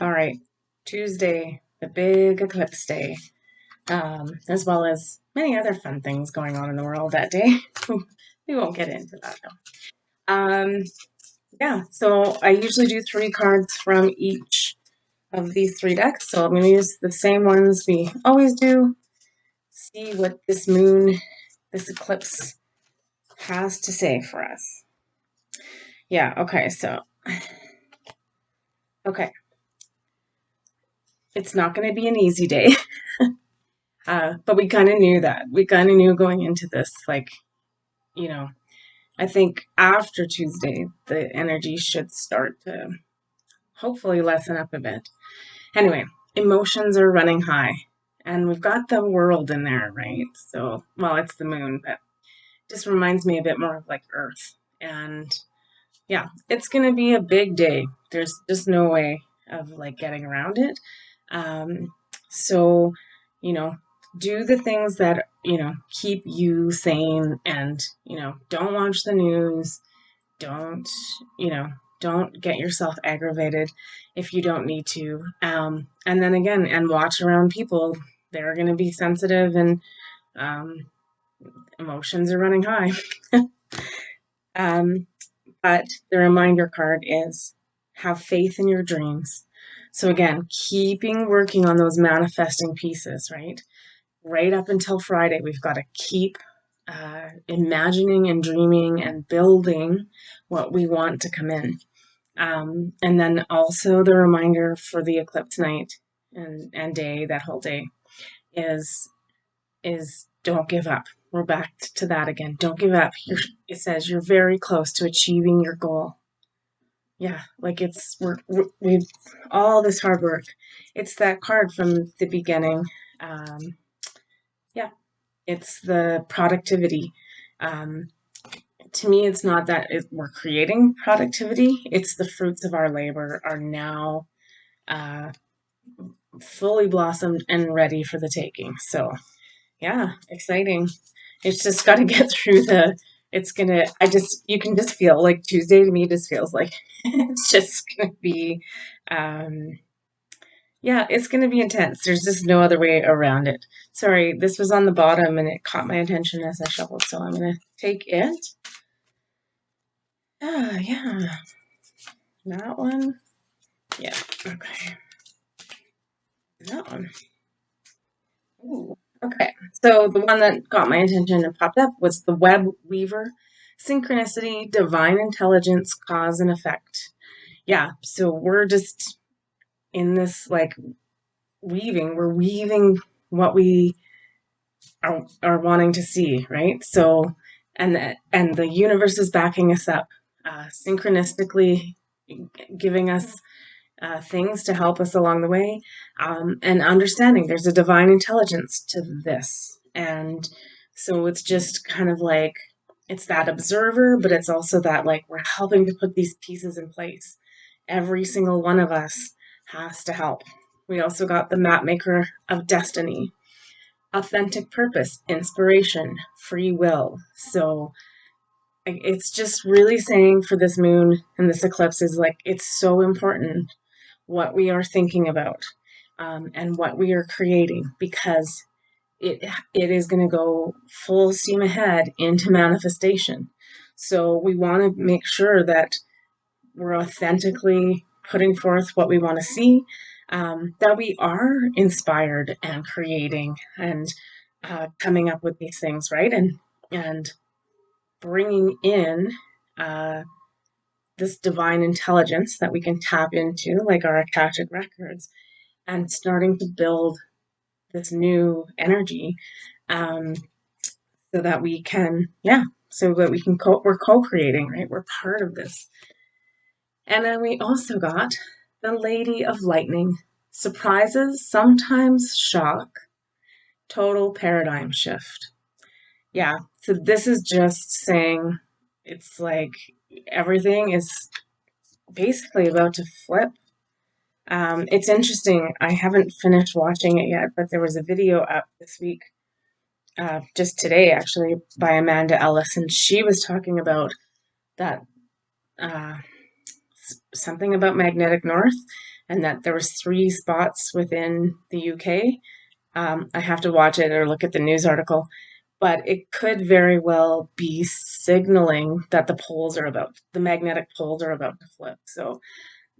All right, Tuesday, the big eclipse day, as well as many other fun things going on in the world that day. We won't get into that though. Yeah, so I usually do 3 cards from each of these 3 decks. So I'm going to use the same ones we always do. See what this eclipse has to say for us. Yeah, okay, okay. It's not going to be an easy day. But we kind of knew that. We kind of knew going into this, like, you know, I think after Tuesday, the energy should start to hopefully lessen up a bit. Anyway, emotions are running high, and we've got the world in there, right? So, well, it's the moon, but it just reminds me a bit more of like Earth. And yeah, it's going to be a big day. There's just no way of like getting around it. So, you know, do the things that, keep you sane and, don't watch the news. Don't, you know, don't get yourself aggravated if you don't need to. And then again, and watch around people. They're going to be sensitive and um, emotions are running high. um, but the reminder card is have faith in your dreams. So again, keeping working on those manifesting pieces, right? Right up until Friday, we've got to keep imagining and dreaming and building what we want to come in. And then also the reminder for the eclipse night and day, that whole day, is don't give up. We're back to that again. Don't give up. It says you're very close to achieving your goal. Yeah, like we've all this hard work. It's that card from the beginning. Yeah, it's the productivity. Um, to me, it's not that we're creating productivity. It's the fruits of our labor are now uh, fully blossomed and ready for the taking. So, yeah, exciting. It's just got to get through you can just feel like Tuesday to me just feels like it's just going to be, um, yeah, it's going to be intense. There's just no other way around it. Sorry, this was on the bottom and it caught my attention as I shuffled, so I'm going to take it. Ah, yeah, that one. Yeah, okay. That one. Ooh, okay. So the one that got my attention and popped up was the web weaver, synchronicity, divine intelligence, cause and effect. Yeah, so we're just in this like we're weaving what we are wanting to see, right? So, and the universe is backing us up, synchronistically giving us things to help us along the way, and understanding there's a divine intelligence to this. And so it's just kind of like it's that observer, but it's also that like we're helping to put these pieces in place. Every single one of us has to help. We also got the map maker of destiny, authentic purpose, inspiration, free will. So it's just really saying for this moon and this eclipse is like it's so important what we are thinking about, and what we are creating, because it is going to go full steam ahead into manifestation. So we want to make sure that we're authentically putting forth what we want to see, that we are inspired and creating and coming up with these things, right? And bringing in uh, this divine intelligence that we can tap into, like our Akashic records, and starting to build this new energy, um, so that we can, yeah, so that we can we're co-creating, right? We're part of this. And then we also got the Lady of Lightning, surprises, sometimes shock, total paradigm shift. Yeah, so this is just saying it's like everything is basically about to flip. It's interesting. I haven't finished watching it yet, but there was a video up this week, just today actually, by Amanda Ellis, and she was talking about that, uh, something about magnetic north and that there was 3 spots within the UK. I have to watch it or look at the news article, but it could very well be signaling that the magnetic poles are about to flip. So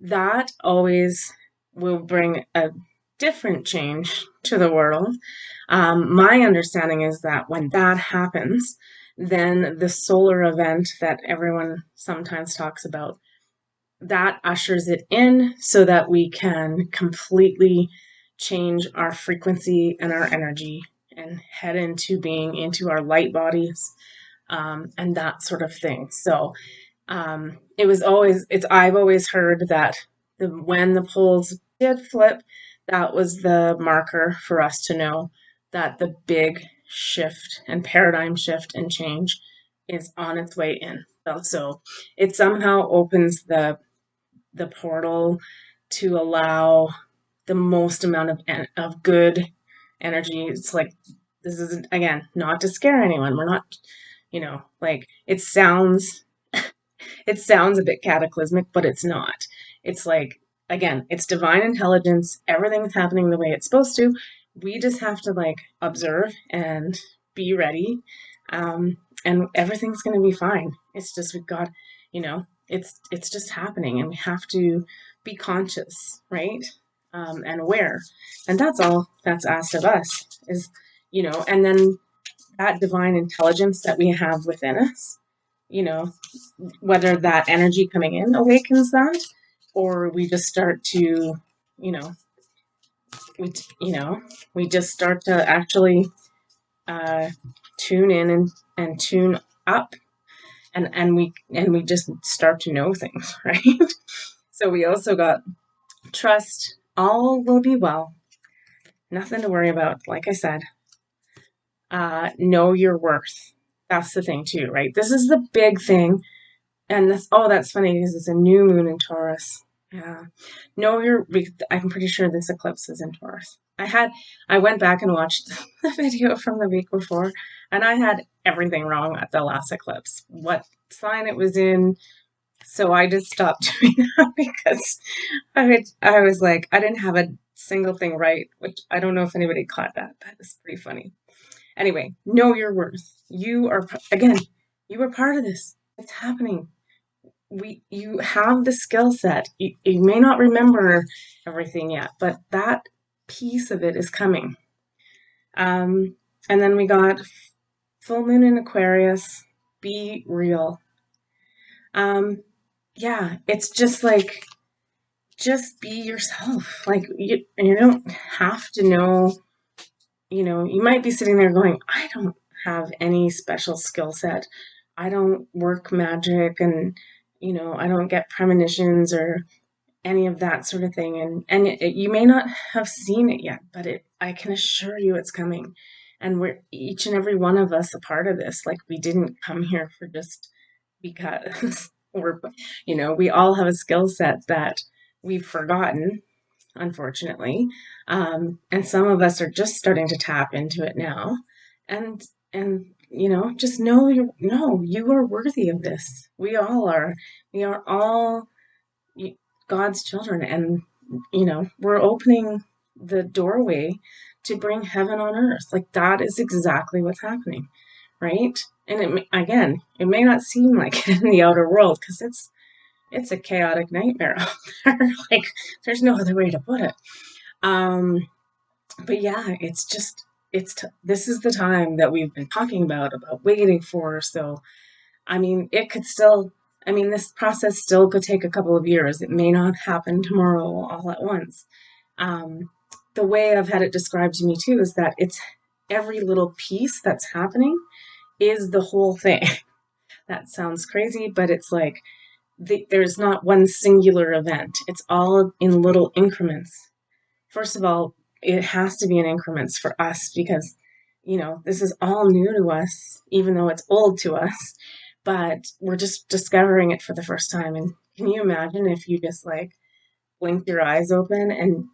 that always will bring a different change to the world. My understanding is that when that happens, then the solar event that everyone sometimes talks about, that ushers it in so that we can completely change our frequency and our energy and head into being into our light bodies, and that sort of thing. So I've always heard that when the poles did flip, that was the marker for us to know that the big shift and paradigm shift and change is on its way in. So it somehow opens the portal to allow the most amount of good energy. It's like, this isn't, again, not to scare anyone. We're not, like, it sounds a bit cataclysmic, but it's not. It's like, again, it's divine intelligence. Everything's happening the way it's supposed to. We just have to like observe and be ready. And everything's going to be fine. It's just, we've got, it's just happening, and we have to be conscious, right? And aware. And that's all that's asked of us is, and then that divine intelligence that we have within us, you know, whether that energy coming in awakens that, or we just start to, you know, we, you know, we just start to actually uh, tune in and tune up, and we just start to know things, right? So we also got trust. All will be well. Nothing to worry about. Like I said, know your worth. That's the thing too, right? This is the big thing. And that's funny because it's a new moon in Taurus. Yeah. No, I'm pretty sure this eclipse is in Taurus. I went back and watched the video from the week before, and I had everything wrong at the last eclipse. What sign it was in. So I just stopped doing that because I was like, I didn't have a single thing right, which I don't know if anybody caught that. That is pretty funny. Anyway, know your worth. Again, you were part of this. It's happening. You have the skill set. You may not remember everything yet, but that piece of it is coming. And then we got full moon in Aquarius. Be real. Yeah, it's just like, just be yourself. Like, you don't have to know. You might be sitting there going, I don't have any special skill set. I don't work magic, and I don't get premonitions or any of that sort of thing. And you may not have seen it yet, but I can assure you it's coming. And we're each and every one of us a part of this. Like, we didn't come here for just because we all have a skill set that we've forgotten, unfortunately. And some of us are just starting to tap into it now. And just know you are worthy of this. We all are. We are all God's children, and we're opening the doorway to bring heaven on earth. Like, that is exactly what's happening, right? And it may not seem like it in the outer world because it's a chaotic nightmare out there. Like, there's no other way to put it. But yeah, this is the time that we've been talking about waiting for. So this process still could take a couple of years. It may not happen tomorrow all at once. The way I've had it described to me too is that it's every little piece that's happening is the whole thing. That sounds crazy, but it's like there's not one singular event. It's all in little increments. First of all, it has to be in increments for us because, this is all new to us, even though it's old to us, but we're just discovering it for the first time. And can you imagine if you just like blinked your eyes open and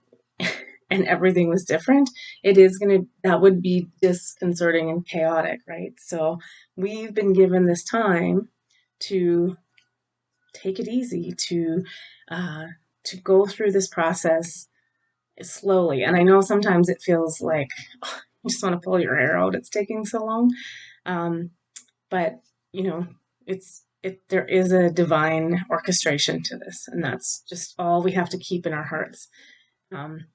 and everything was different? That would be disconcerting and chaotic, right? So we've been given this time to take it easy, to to go through this process slowly. And I know sometimes it feels like you just want to pull your hair out. It's taking so long. But you know, there is a divine orchestration to this, and that's just all we have to keep in our hearts um,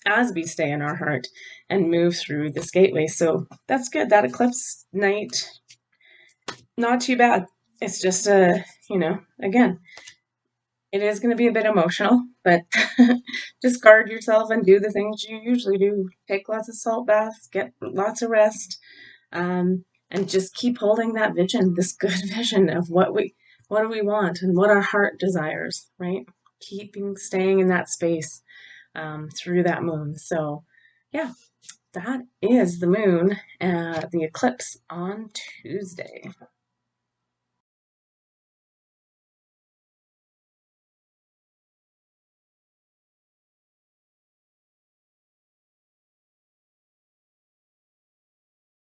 as we stay in our heart and move through this gateway. So that's good. That eclipse night, not too bad. It's just again, it is going to be a bit emotional, but just guard yourself and do the things you usually do. Take lots of salt baths, get lots of rest, and just keep holding that vision, this good vision of what do we want and what our heart desires, right? Staying in that space through that moon. So, yeah, that is the moon, the eclipse on Tuesday.